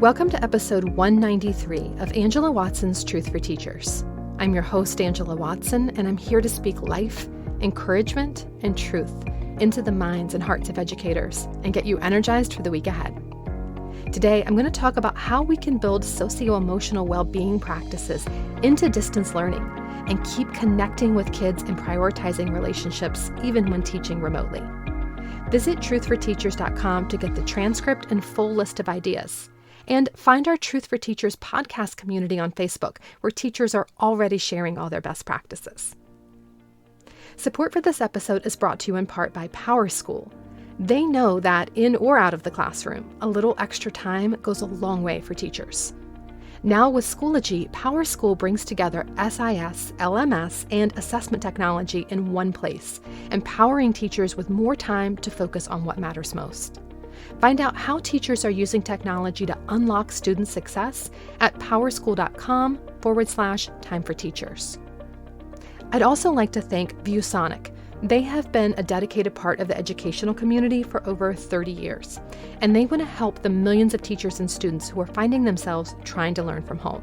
Welcome to episode 193 of Angela Watson's Truth for Teachers. I'm your host, Angela Watson, and I'm here to speak life, encouragement, and truth into the minds and hearts of educators and get you energized for the week ahead. Today, I'm going to talk about how we can build socio-emotional well-being practices into distance learning and keep connecting with kids and prioritizing relationships even when teaching remotely. Visit truthforteachers.com to get the transcript and full list of ideas. And find our Truth for Teachers podcast community on Facebook, where teachers are already sharing all their best practices. Support for this episode is brought to you in part by PowerSchool. They know that in or out of the classroom, a little extra time goes a long way for teachers. Now with Schoology, PowerSchool brings together SIS, LMS, and assessment technology in one place, empowering teachers with more time to focus on what matters most. Find out how teachers are using technology to unlock student success at powerschool.com/time for teachers. I'd also like to thank ViewSonic. They have been a dedicated part of the educational community for over 30 years, and they want to help the millions of teachers and students who are finding themselves trying to learn from home.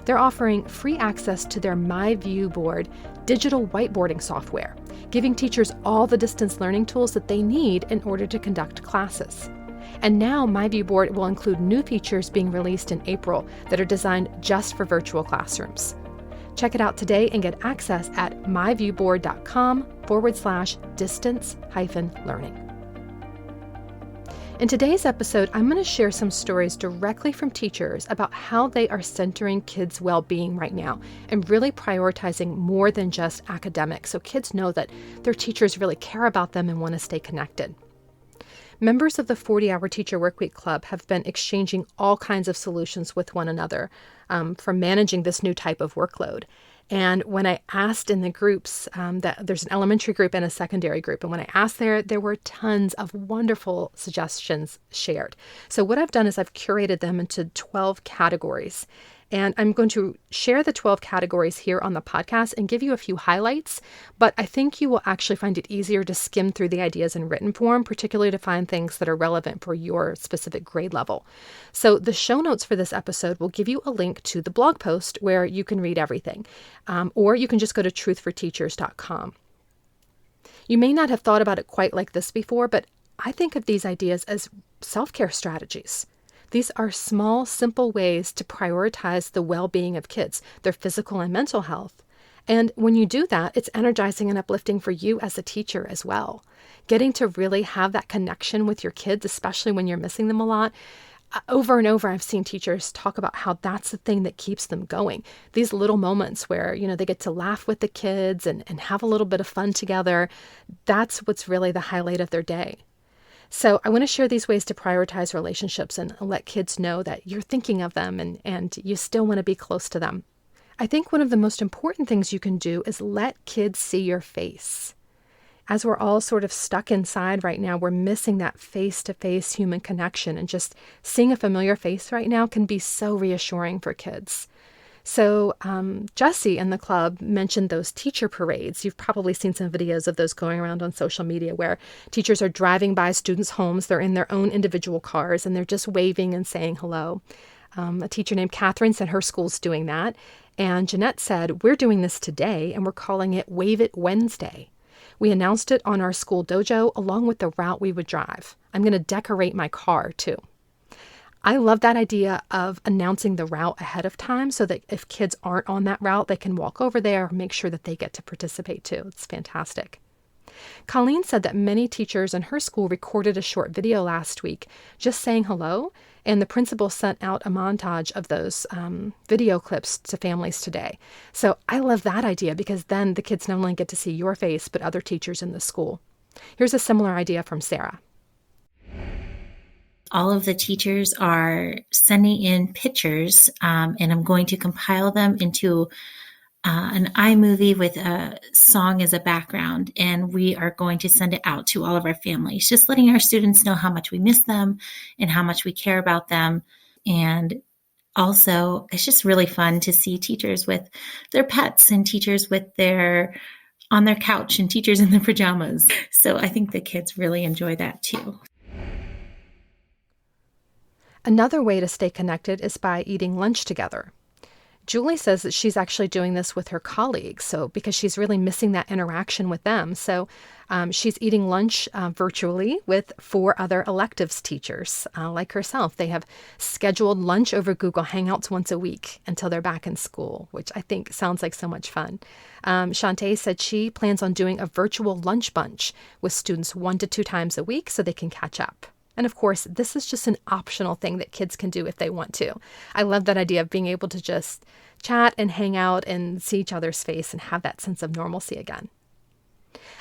They're offering free access to their MyViewBoard digital whiteboarding software, giving teachers all the distance learning tools that they need in order to conduct classes. And now MyViewBoard will include new features being released in April that are designed just for virtual classrooms. Check it out today and get access at myviewboard.com/distance-learning. In today's episode, I'm going to share some stories directly from teachers about how they are centering kids' well-being right now and really prioritizing more than just academics, so kids know that their teachers really care about them and want to stay connected. Members of the 40-Hour Teacher Workweek Club have been exchanging all kinds of solutions with one another for managing this new type of workload. And when I asked in the groups, that there's an elementary group and a secondary group, and when I asked there were tons of wonderful suggestions shared. So what I've done is I've curated them into 12 categories. And I'm going to share the 12 categories here on the podcast and give you a few highlights, but I think you will actually find it easier to skim through the ideas in written form, particularly to find things that are relevant for your specific grade level. So the show notes for this episode will give you a link to the blog post where you can read everything, or you can just go to truthforteachers.com. You may not have thought about it quite like this before, but I think of these ideas as self-care strategies. These are small, simple ways to prioritize the well-being of kids, their physical and mental health. And when you do that, it's energizing and uplifting for you as a teacher as well. Getting to really have that connection with your kids, especially when you're missing them a lot. Over and over, I've seen teachers talk about how that's the thing that keeps them going. These little moments where, they get to laugh with the kids and have a little bit of fun together. That's what's really the highlight of their day. So I want to share these ways to prioritize relationships and let kids know that you're thinking of them and you still want to be close to them. I think one of the most important things you can do is let kids see your face. As we're all sort of stuck inside right now, we're missing that face-to-face human connection, and just seeing a familiar face right now can be so reassuring for kids. So Jessie in the club mentioned those teacher parades. You've probably seen some videos of those going around on social media where teachers are driving by students' homes. They're in their own individual cars and they're just waving and saying hello. A teacher named Catherine said her school's doing that. And Jeanette said, we're doing this today and we're calling it Wave It Wednesday. We announced it on our school dojo along with the route we would drive. I'm going to decorate my car too. I love that idea of announcing the route ahead of time so that if kids aren't on that route, they can walk over there, make sure that they get to participate too. It's fantastic. Colleen said that many teachers in her school recorded a short video last week just saying hello, and the principal sent out a montage of those video clips to families today. So I love that idea because then the kids not only get to see your face, but other teachers in the school. Here's a similar idea from Sarah. All of the teachers are sending in pictures, and I'm going to compile them into an iMovie with a song as a background, and we are going to send it out to all of our families, just letting our students know how much we miss them and how much we care about them. And also, it's just really fun to see teachers with their pets and teachers with on their couch and teachers in their pajamas. So I think the kids really enjoy that too. Another way to stay connected is by eating lunch together. Julie says that she's actually doing this with her colleagues, so because she's really missing that interaction with them. So she's eating lunch virtually with 4 other electives teachers like herself. They have scheduled lunch over Google Hangouts once a week until they're back in school, which I think sounds like so much fun. Shantae said she plans on doing a virtual lunch bunch with students 1 to 2 times a week so they can catch up. And of course, this is just an optional thing that kids can do if they want to. I love that idea of being able to just chat and hang out and see each other's face and have that sense of normalcy again.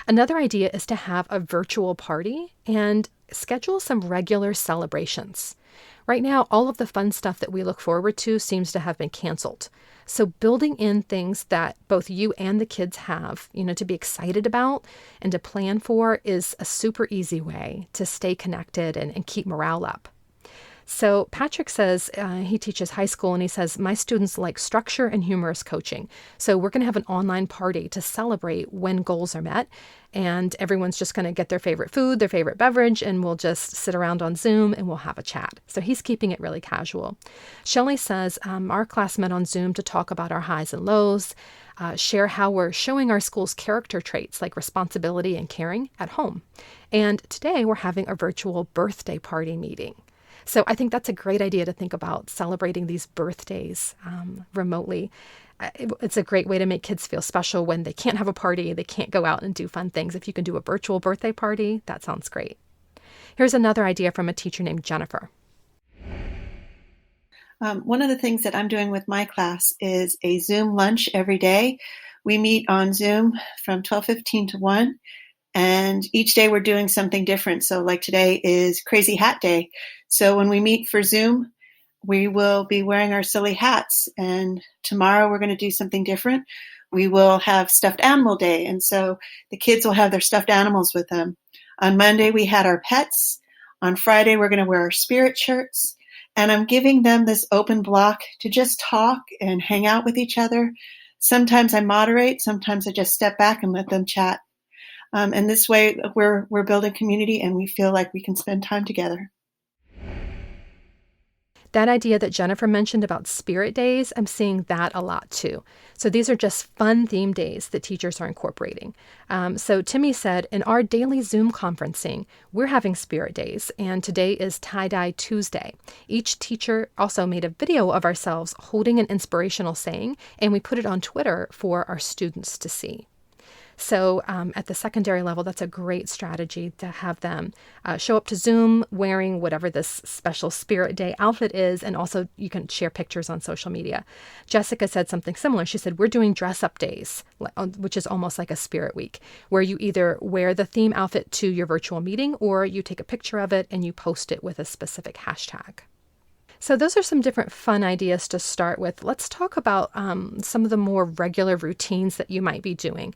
Another idea is to have a virtual party and schedule some regular celebrations. Right now, all of the fun stuff that we look forward to seems to have been canceled. So building in things that both you and the kids have, to be excited about and to plan for is a super easy way to stay connected and keep morale up. So Patrick says he teaches high school, and he says, my students like structure and humorous coaching. So we're going to have an online party to celebrate when goals are met. And everyone's just going to get their favorite food, their favorite beverage, and we'll just sit around on Zoom and we'll have a chat. So he's keeping it really casual. Shelley says, our class met on Zoom to talk about our highs and lows, share how we're showing our school's character traits like responsibility and caring at home. And today we're having a virtual birthday party meeting. So I think that's a great idea to think about celebrating these birthdays remotely. It's a great way to make kids feel special when they can't have a party, they can't go out and do fun things. If you can do a virtual birthday party, that sounds great. Here's another idea from a teacher named Jennifer. One of the things that I'm doing with my class is a Zoom lunch every day. We meet on Zoom from 12:15 to 1. And each day we're doing something different. So like today is Crazy Hat Day. So when we meet for Zoom, we will be wearing our silly hats. And tomorrow we're going to do something different. We will have Stuffed Animal Day. And so the kids will have their stuffed animals with them. On Monday, we had our pets. On Friday, we're going to wear our spirit shirts. And I'm giving them this open block to just talk and hang out with each other. Sometimes I moderate. Sometimes I just step back and let them chat. And this way we're building community and we feel like we can spend time together. That idea that Jennifer mentioned about spirit days, I'm seeing that a lot too. So these are just fun theme days that teachers are incorporating. So Timmy said, in our daily Zoom conferencing, we're having spirit days, and today is Tie-Dye Tuesday. Each teacher also made a video of ourselves holding an inspirational saying, and we put it on Twitter for our students to see. So at the secondary level, that's a great strategy to have them show up to Zoom wearing whatever this special Spirit Day outfit is. And also you can share pictures on social media. Jessica said something similar. She said, we're doing dress up days, which is almost like a Spirit Week, where you either wear the theme outfit to your virtual meeting or you take a picture of it and you post it with a specific hashtag. So those are some different fun ideas to start with. Let's talk about some of the more regular routines that you might be doing.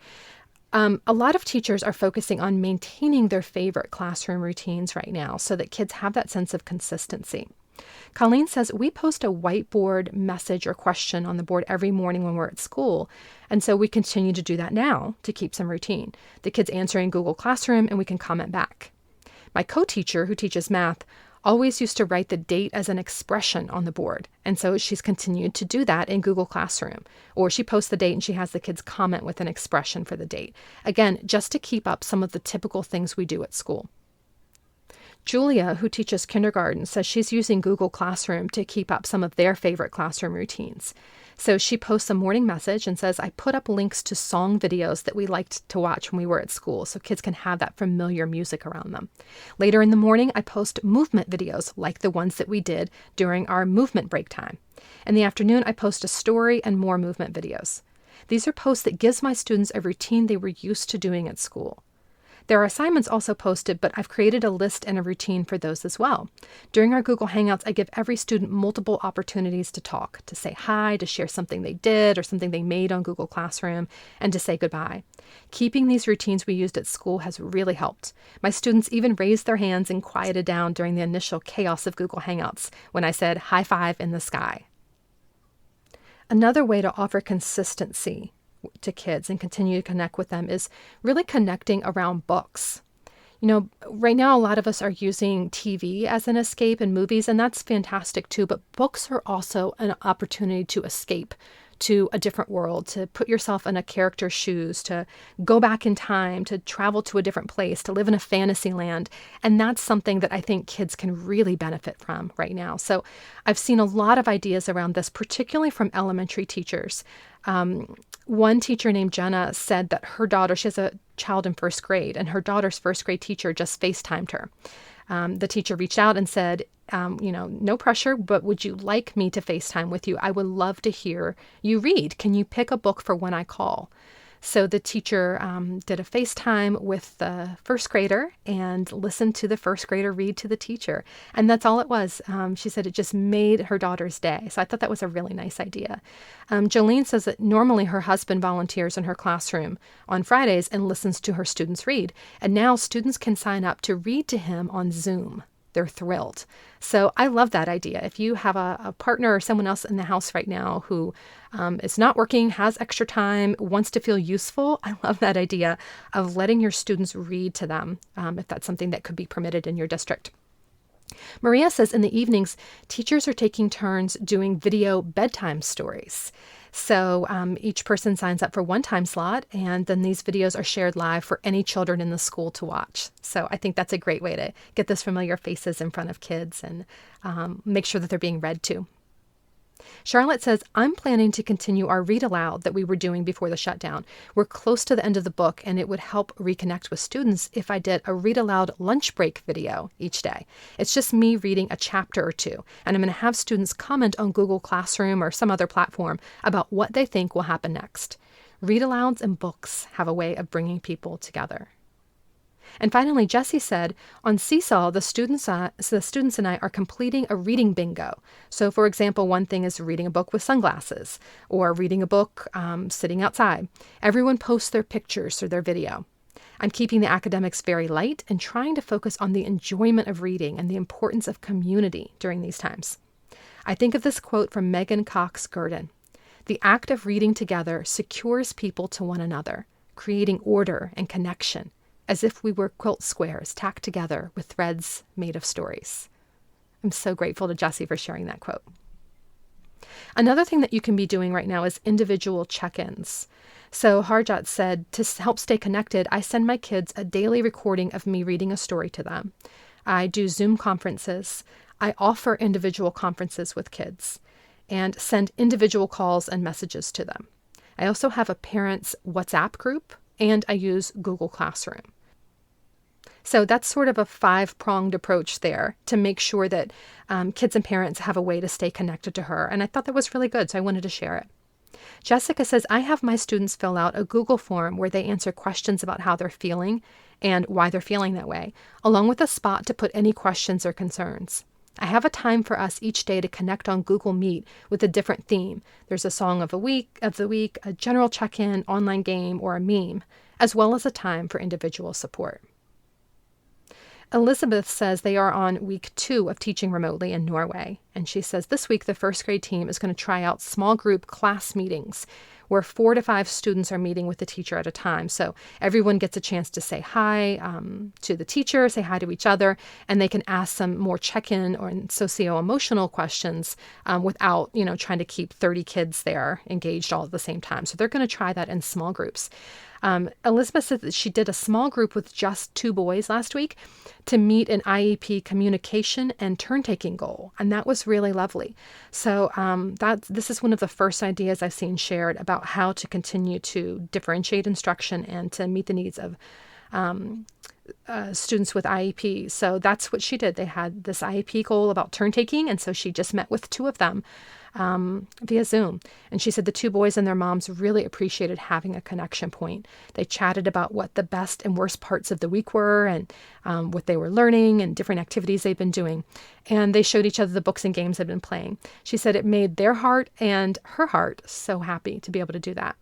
A lot of teachers are focusing on maintaining their favorite classroom routines right now so that kids have that sense of consistency. Colleen says, we post a whiteboard message or question on the board every morning when we're at school. And so we continue to do that now to keep some routine. The kids answer in Google Classroom and we can comment back. My co-teacher who teaches math always used to write the date as an expression on the board. And so she's continued to do that in Google Classroom. Or she posts the date and she has the kids comment with an expression for the date. Again, just to keep up some of the typical things we do at school. Julia, who teaches kindergarten, says she's using Google Classroom to keep up some of their favorite classroom routines. So she posts a morning message and says, I put up links to song videos that we liked to watch when we were at school so kids can have that familiar music around them. Later in the morning, I post movement videos like the ones that we did during our movement break time. In the afternoon, I post a story and more movement videos. These are posts that gives my students a routine they were used to doing at school. There are assignments also posted, but I've created a list and a routine for those as well. During our Google Hangouts, I give every student multiple opportunities to talk, to say hi, to share something they did or something they made on Google Classroom, and to say goodbye. Keeping these routines we used at school has really helped. My students even raised their hands and quieted down during the initial chaos of Google Hangouts when I said high five in the sky. Another way to offer consistency to kids and continue to connect with them is really connecting around books. Right now, a lot of us are using TV as an escape and movies, and that's fantastic too. But books are also an opportunity to escape to a different world, to put yourself in a character's shoes, to go back in time, to travel to a different place, to live in a fantasy land. And that's something that I think kids can really benefit from right now. So I've seen a lot of ideas around this, particularly from elementary teachers. One teacher named Jenna said that her daughter, she has a child in first grade, and her daughter's first grade teacher just FaceTimed her. The teacher reached out and said, no pressure, but would you like me to FaceTime with you? I would love to hear you read. Can you pick a book for when I call? So the teacher did a FaceTime with the first grader and listened to the first grader read to the teacher. And that's all it was. She said it just made her daughter's day. So I thought that was a really nice idea. Jolene says that normally her husband volunteers in her classroom on Fridays and listens to her students read. And now students can sign up to read to him on Zoom. They're thrilled. So I love that idea. If you have a partner or someone else in the house right now who is not working, has extra time, wants to feel useful, I love that idea of letting your students read to them, if that's something that could be permitted in your district. Maria says in the evenings, teachers are taking turns doing video bedtime stories. So each person signs up for one time slot, and then these videos are shared live for any children in the school to watch. So I think that's a great way to get those familiar faces in front of kids and make sure that they're being read to. Charlotte says, I'm planning to continue our read aloud that we were doing before the shutdown. We're close to the end of the book, and it would help reconnect with students if I did a read aloud lunch break video each day. It's just me reading a chapter or two, and I'm going to have students comment on Google Classroom or some other platform about what they think will happen next. Read alouds and books have a way of bringing people together. And finally, Jessie said, on Seesaw, the students and I are completing a reading bingo. So, for example, one thing is reading a book with sunglasses or reading a book sitting outside. Everyone posts their pictures or their video. I'm keeping the academics very light and trying to focus on the enjoyment of reading and the importance of community during these times. I think of this quote from Megan Cox Gurdon. The act of reading together secures people to one another, creating order and connection, as if we were quilt squares tacked together with threads made of stories. I'm so grateful to Jessie for sharing that quote. Another thing that you can be doing right now is individual check-ins. So Harjat said, to help stay connected, I send my kids a daily recording of me reading a story to them. I do Zoom conferences. I offer individual conferences with kids and send individual calls and messages to them. I also have a parents' WhatsApp group, and I use Google Classroom. So that's sort of a 5-pronged approach there to make sure that kids and parents have a way to stay connected to her. And I thought that was really good, so I wanted to share it. Jessica says, I have my students fill out a Google form where they answer questions about how they're feeling and why they're feeling that way, along with a spot to put any questions or concerns. I have a time for us each day to connect on Google Meet with a different theme. There's a song of the week, a general check-in, online game, or a meme, as well as a time for individual support. Elizabeth says they are on week 2 of teaching remotely in Norway. And she says this week the first grade team is going to try out small group class meetings where 4 to 5 students are meeting with the teacher at a time. So everyone gets a chance to say hi to the teacher, say hi to each other, and they can ask some more check-in or socio-emotional questions without, trying to keep 30 kids there engaged all at the same time. So they're going to try that in small groups. Elizabeth said that she did a small group with just 2 boys last week to meet an IEP communication and turn-taking goal, and that was really lovely. So this is one of the first ideas I've seen shared about how to continue to differentiate instruction and to meet the needs of students with IEP. So that's what she did. They had this IEP goal about turn-taking, and so she just met with 2 of them via Zoom. And she said the 2 boys and their moms really appreciated having a connection point. They chatted about what the best and worst parts of the week were and what they were learning and different activities they've been doing. And they showed each other the books and games they've been playing. She said it made their heart and her heart so happy to be able to do that.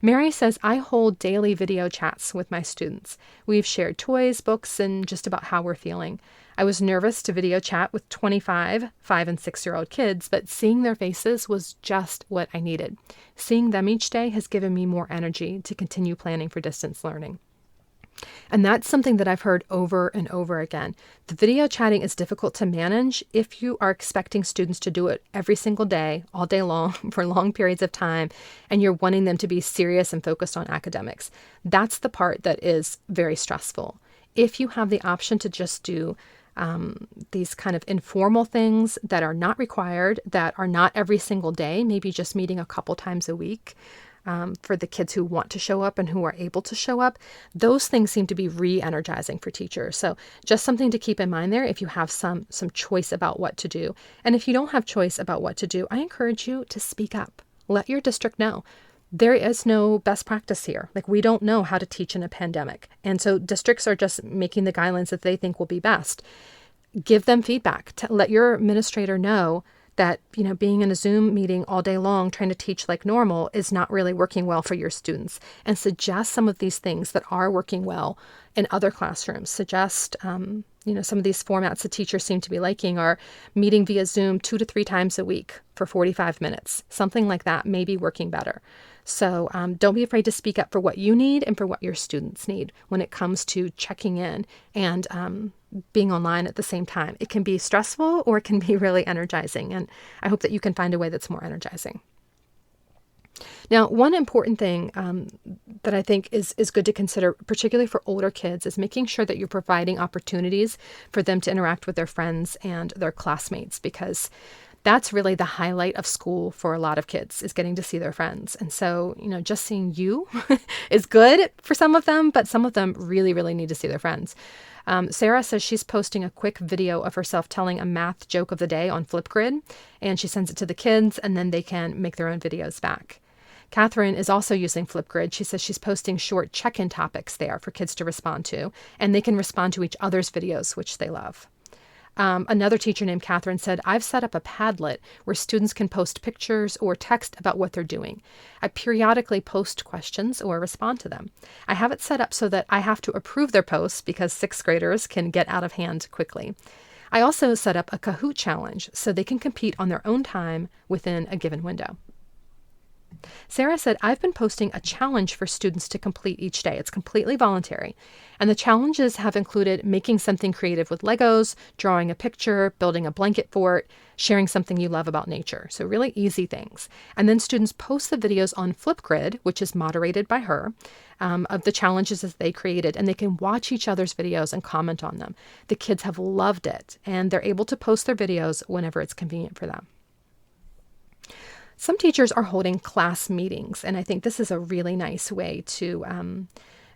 Mary says, I hold daily video chats with my students. We've shared toys, books, and just about how we're feeling. I was nervous to video chat with 25 5- and 6-year-old kids, but seeing their faces was just what I needed. Seeing them each day has given me more energy to continue planning for distance learning. And that's something that I've heard over and over again. The video chatting is difficult to manage if you are expecting students to do it every single day, all day long, for long periods of time, and you're wanting them to be serious and focused on academics. That's the part that is very stressful. If you have the option to just do these kind of informal things that are not required, that are not every single day, maybe just meeting a couple times a week, for the kids who want to show up and who are able to show up, those things seem to be re-energizing for teachers. So just something to keep in mind there if you have some choice about what to do. And if you don't have choice about what to do, I encourage you to speak up. Let your district know. There is no best practice here. Like, we don't know how to teach in a pandemic. And so districts are just making the guidelines that they think will be best. Give them feedback. Let your administrator know that, being in a Zoom meeting all day long trying to teach like normal is not really working well for your students, and suggest some of these things that are working well in other classrooms. Suggest, some of these formats the teachers seem to be liking are meeting via Zoom 2 to 3 times a week for 45 minutes. Something like that may be working better. So don't be afraid to speak up for what you need and for what your students need when it comes to checking in and being online at the same time. It can be stressful or it can be really energizing. And I hope that you can find a way that's more energizing. Now, one important thing that I think is good to consider, particularly for older kids, is making sure that you're providing opportunities for them to interact with their friends and their classmates, because that's really the highlight of school for a lot of kids, is getting to see their friends. And so, just seeing you is good for some of them, but some of them really, really need to see their friends. Sarah says she's posting a quick video of herself telling a math joke of the day on Flipgrid, and she sends it to the kids, and then they can make their own videos back. Catherine is also using Flipgrid. She says she's posting short check-in topics there for kids to respond to, and they can respond to each other's videos, which they love. Another teacher named Catherine said, I've set up a Padlet where students can post pictures or text about what they're doing. I periodically post questions or respond to them. I have it set up so that I have to approve their posts because 6th graders can get out of hand quickly. I also set up a Kahoot challenge so they can compete on their own time within a given window. Sarah said, I've been posting a challenge for students to complete each day. It's completely voluntary. And the challenges have included making something creative with Legos, drawing a picture, building a blanket fort, sharing something you love about nature. So really easy things. And then students post the videos on Flipgrid, which is moderated by her, of the challenges that they created. And they can watch each other's videos and comment on them. The kids have loved it, and they're able to post their videos whenever it's convenient for them. Some teachers are holding class meetings, and I think this is a really nice way to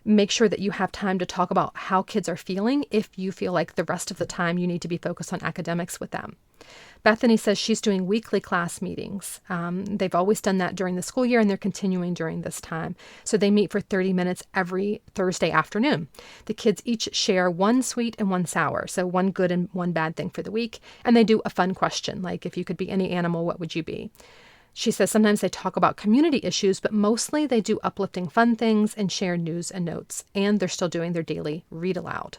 make sure that you have time to talk about how kids are feeling if you feel like the rest of the time you need to be focused on academics with them. Bethany says she's doing weekly class meetings. They've always done that during the school year, and they're continuing during this time. So they meet for 30 minutes every Thursday afternoon. The kids each share one sweet and one sour, so one good and one bad thing for the week, and they do a fun question, like if you could be any animal, what would you be? She says sometimes they talk about community issues, but mostly they do uplifting fun things and share news and notes, and they're still doing their daily read aloud.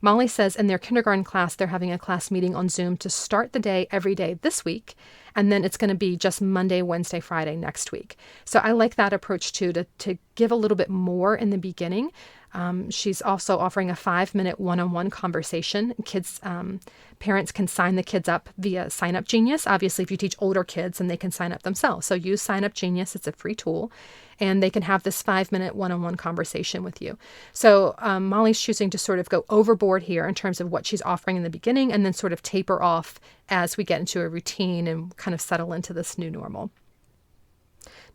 Molly says in their kindergarten class, they're having a class meeting on Zoom to start the day every day this week, and then it's going to be just Monday, Wednesday, Friday next week. So I like that approach too, to give a little bit more in the beginning. She's also offering a 5-minute one-on-one conversation. Parents can sign the kids up via Sign Up Genius. Obviously, if you teach older kids, then they can sign up themselves. So use Sign Up Genius. It's a free tool, and they can have this 5-minute one-on-one conversation with you. So Molly's choosing to sort of go overboard here in terms of what she's offering in the beginning, and then sort of taper off as we get into a routine and kind of settle into this new normal.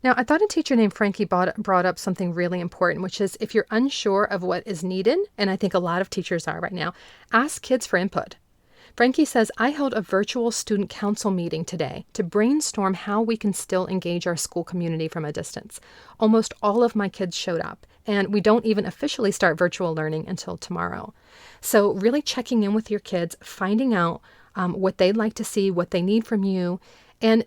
Now, I thought a teacher named Frankie brought up something really important, which is if you're unsure of what is needed, and I think a lot of teachers are right now, ask kids for input. Frankie says, I held a virtual student council meeting today to brainstorm how we can still engage our school community from a distance. Almost all of my kids showed up, and we don't even officially start virtual learning until tomorrow. So really checking in with your kids, finding out what they'd like to see, what they need from you, and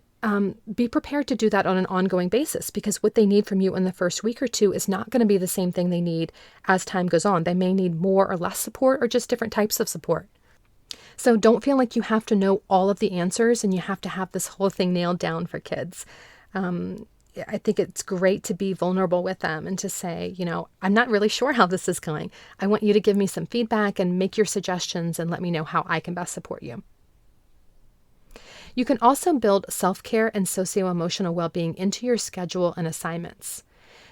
be prepared to do that on an ongoing basis, because what they need from you in the first week or two is not going to be the same thing they need as time goes on. They may need more or less support, or just different types of support. So don't feel like you have to know all of the answers and you have to have this whole thing nailed down for kids. I think it's great to be vulnerable with them and to say, I'm not really sure how this is going. I want you to give me some feedback and make your suggestions and let me know how I can best support you. You can also build self-care and socio-emotional well-being into your schedule and assignments.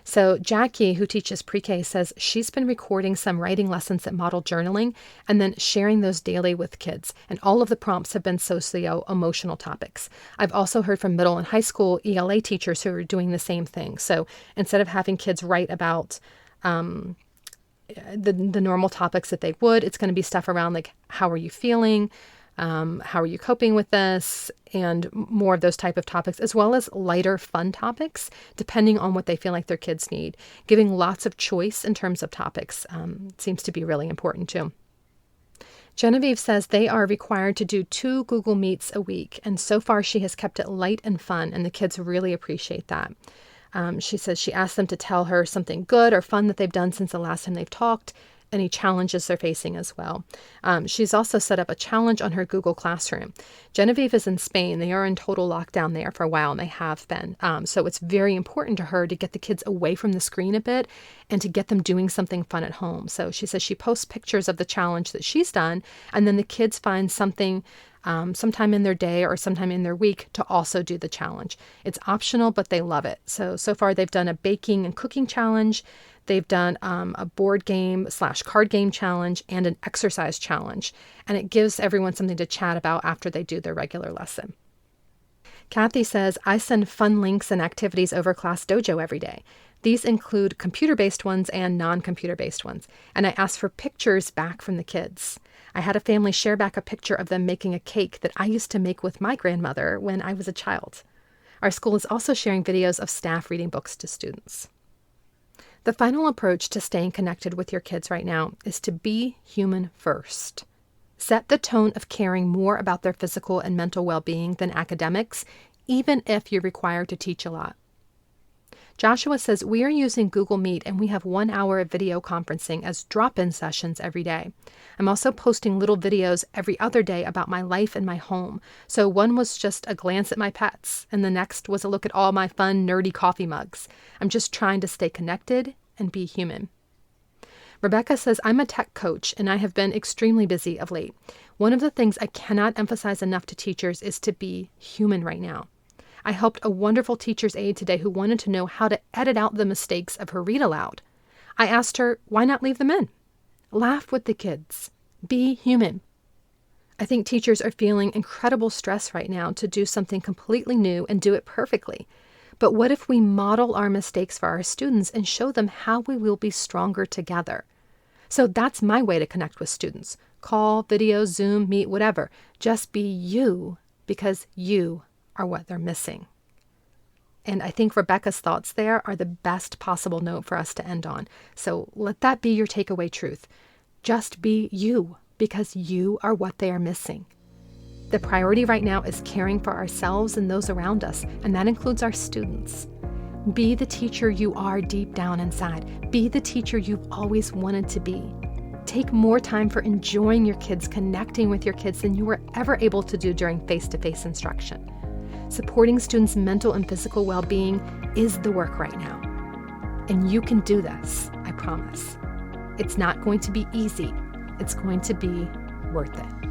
So Jackie, who teaches pre-K, says she's been recording some writing lessons that model journaling and then sharing those daily with kids. And all of the prompts have been socio-emotional topics. I've also heard from middle and high school ELA teachers who are doing the same thing. So instead of having kids write about the normal topics that they would, it's going to be stuff around like, how are you feeling? How are you coping with this? And more of those type of topics, as well as lighter, fun topics, depending on what they feel like their kids need. Giving lots of choice in terms of topics seems to be really important too. Genevieve says they are required to do 2 Google Meets a week, and so far she has kept it light and fun, and the kids really appreciate that. She says she asked them to tell her something good or fun that they've done since the last time they've talked, any challenges they're facing as well. She's also set up a challenge on her Google Classroom. Genevieve is in Spain. They are in total lockdown there for a while, and they have been. So it's very important to her to get the kids away from the screen a bit and to get them doing something fun at home. So she says she posts pictures of the challenge that she's done, and then the kids find something sometime in their day or sometime in their week to also do the challenge. It's optional, but they love it. So far they've done a baking and cooking challenge. They've done a board game / card game challenge and an exercise challenge. And it gives everyone something to chat about after they do their regular lesson. Kathy says, I send fun links and activities over Class Dojo every day. These include computer-based ones and non-computer-based ones. And I ask for pictures back from the kids. I had a family share back a picture of them making a cake that I used to make with my grandmother when I was a child. Our school is also sharing videos of staff reading books to students. The final approach to staying connected with your kids right now is to be human first. Set the tone of caring more about their physical and mental well-being than academics, even if you're required to teach a lot. Joshua says we are using Google Meet and we have 1 hour of video conferencing as drop-in sessions every day. I'm also posting little videos every other day about my life and my home. So one was just a glance at my pets, and the next was a look at all my fun, nerdy coffee mugs. I'm just trying to stay connected and be human. Rebecca says, I'm a tech coach and I have been extremely busy of late. One of the things I cannot emphasize enough to teachers is to be human right now. I helped a wonderful teacher's aide today who wanted to know how to edit out the mistakes of her read aloud. I asked her, why not leave them in? Laugh with the kids. Be human. I think teachers are feeling incredible stress right now to do something completely new and do it perfectly. But what if we model our mistakes for our students and show them how we will be stronger together? So that's my way to connect with students. Call, video, Zoom, Meet, whatever. Just be you, because you are what they're missing. And I think Rebecca's thoughts there are the best possible note for us to end on. So let that be your takeaway truth. Just be you, because you are what they are missing. The priority right now is caring for ourselves and those around us, and that includes our students. Be the teacher you are deep down inside. Be the teacher you've always wanted to be. Take more time for enjoying your kids, connecting with your kids than you were ever able to do during face-to-face instruction. Supporting students' mental and physical well-being is the work right now. And you can do this, I promise. It's not going to be easy. It's going to be worth it.